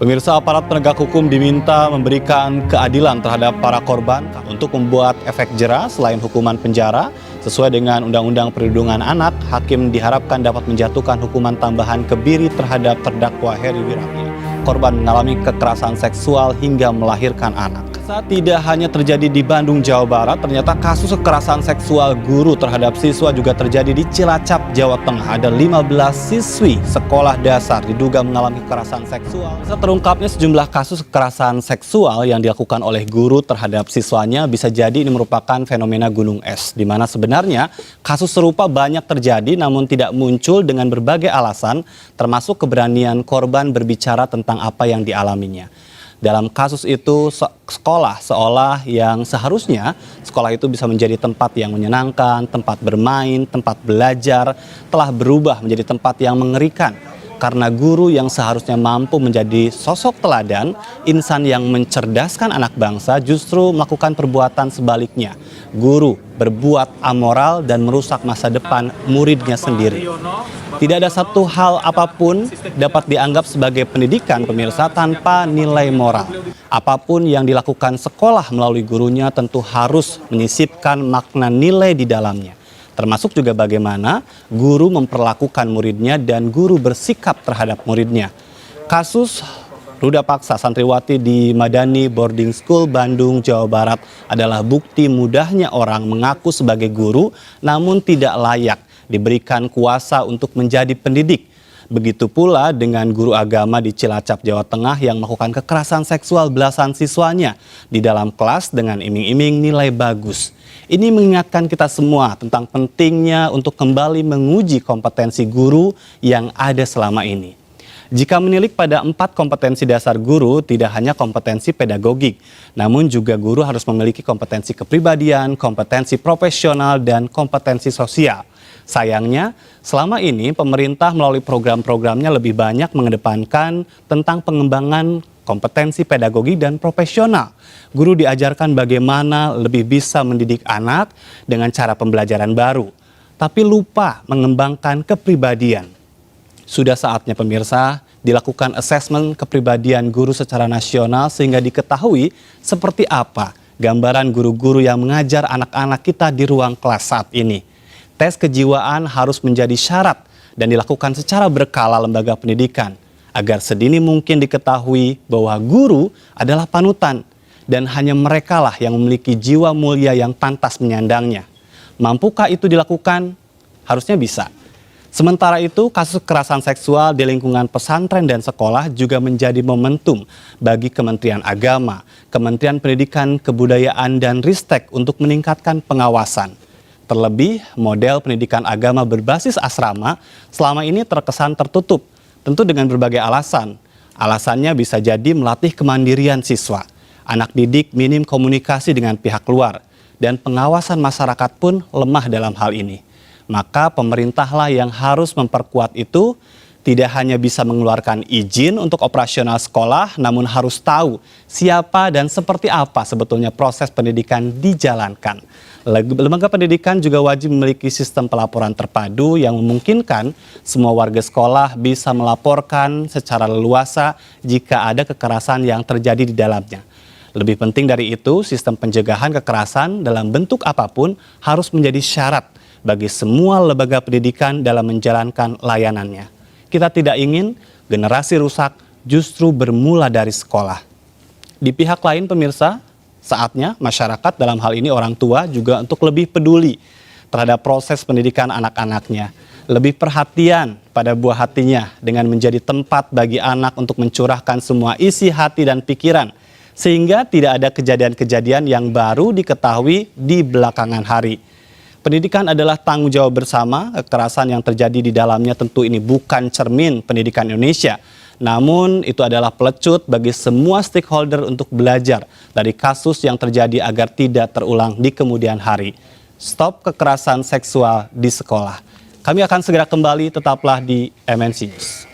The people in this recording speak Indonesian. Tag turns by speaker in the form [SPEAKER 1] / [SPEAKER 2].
[SPEAKER 1] Pemirsa, aparat penegak hukum diminta memberikan keadilan terhadap para korban untuk membuat efek jera selain hukuman penjara. Sesuai dengan Undang-Undang Perlindungan Anak, hakim diharapkan dapat menjatuhkan hukuman tambahan kebiri terhadap terdakwa Heri Wirapi, korban mengalami kekerasan seksual hingga melahirkan anak. Saat tidak hanya terjadi di Bandung, Jawa Barat, ternyata kasus kekerasan seksual guru terhadap siswa juga terjadi di Cilacap, Jawa Tengah. Ada 15 siswi sekolah dasar diduga mengalami kekerasan seksual. Saat terungkapnya sejumlah kasus kekerasan seksual yang dilakukan oleh guru terhadap siswanya, bisa jadi ini merupakan fenomena gunung es, di mana sebenarnya kasus serupa banyak terjadi namun tidak muncul dengan berbagai alasan, termasuk keberanian korban berbicara tentang apa yang dialaminya. Dalam kasus itu, sekolah seolah yang seharusnya sekolah itu bisa menjadi tempat yang menyenangkan, tempat bermain, tempat belajar, telah berubah menjadi tempat yang mengerikan. Karena guru yang seharusnya mampu menjadi sosok teladan, insan yang mencerdaskan anak bangsa justru melakukan perbuatan sebaliknya. Guru berbuat amoral dan merusak masa depan muridnya sendiri. Tidak ada satu hal apapun dapat dianggap sebagai pendidikan, pemirsa, tanpa nilai moral. Apapun yang dilakukan sekolah melalui gurunya tentu harus menyisipkan makna nilai di dalamnya. Termasuk juga bagaimana guru memperlakukan muridnya dan guru bersikap terhadap muridnya. Kasus ruda paksa santriwati di Madani Boarding School, Bandung, Jawa Barat adalah bukti mudahnya orang mengaku sebagai guru namun tidak layak diberikan kuasa untuk menjadi pendidik. Begitu pula dengan guru agama di Cilacap, Jawa Tengah yang melakukan kekerasan seksual belasan siswanya di dalam kelas dengan iming-iming nilai bagus. Ini mengingatkan kita semua tentang pentingnya untuk kembali menguji kompetensi guru yang ada selama ini. Jika menilik pada 4 kompetensi dasar guru, tidak hanya kompetensi pedagogik, namun juga guru harus memiliki kompetensi kepribadian, kompetensi profesional, dan kompetensi sosial. Sayangnya, selama ini pemerintah melalui program-programnya lebih banyak mengedepankan tentang pengembangan kompetensi pedagogi dan profesional. Guru diajarkan bagaimana lebih bisa mendidik anak dengan cara pembelajaran baru, tapi lupa mengembangkan kepribadian. Sudah saatnya, pemirsa, dilakukan asesmen kepribadian guru secara nasional sehingga diketahui seperti apa gambaran guru-guru yang mengajar anak-anak kita di ruang kelas saat ini. Tes kejiwaan harus menjadi syarat dan dilakukan secara berkala lembaga pendidikan agar sedini mungkin diketahui bahwa guru adalah panutan dan hanya merekalah yang memiliki jiwa mulia yang pantas menyandangnya. Mampukah itu dilakukan? Harusnya bisa. Sementara itu, kasus kekerasan seksual di lingkungan pesantren dan sekolah juga menjadi momentum bagi Kementerian Agama, Kementerian Pendidikan, Kebudayaan, dan Ristek untuk meningkatkan pengawasan. Terlebih, model pendidikan agama berbasis asrama selama ini terkesan tertutup, tentu dengan berbagai alasan. Alasannya bisa jadi melatih kemandirian siswa, anak didik minim komunikasi dengan pihak luar, dan pengawasan masyarakat pun lemah dalam hal ini. Maka pemerintahlah yang harus memperkuat itu, tidak hanya bisa mengeluarkan izin untuk operasional sekolah, namun harus tahu siapa dan seperti apa sebetulnya proses pendidikan dijalankan. Lembaga pendidikan juga wajib memiliki sistem pelaporan terpadu yang memungkinkan semua warga sekolah bisa melaporkan secara leluasa jika ada kekerasan yang terjadi di dalamnya. Lebih penting dari itu, sistem pencegahan kekerasan dalam bentuk apapun harus menjadi syarat bagi semua lembaga pendidikan dalam menjalankan layanannya. Kita tidak ingin generasi rusak justru bermula dari sekolah. Di pihak lain, pemirsa, saatnya masyarakat, dalam hal ini orang tua, juga untuk lebih peduli terhadap proses pendidikan anak-anaknya. Lebih perhatian pada buah hatinya dengan menjadi tempat bagi anak untuk mencurahkan semua isi hati dan pikiran. Sehingga tidak ada kejadian-kejadian yang baru diketahui di belakangan hari. Pendidikan adalah tanggung jawab bersama. Kekerasan yang terjadi di dalamnya tentu ini bukan cermin pendidikan Indonesia. Namun itu adalah pelecut bagi semua stakeholder untuk belajar dari kasus yang terjadi agar tidak terulang di kemudian hari. Stop kekerasan seksual di sekolah. Kami akan segera kembali, tetaplah di MNC News.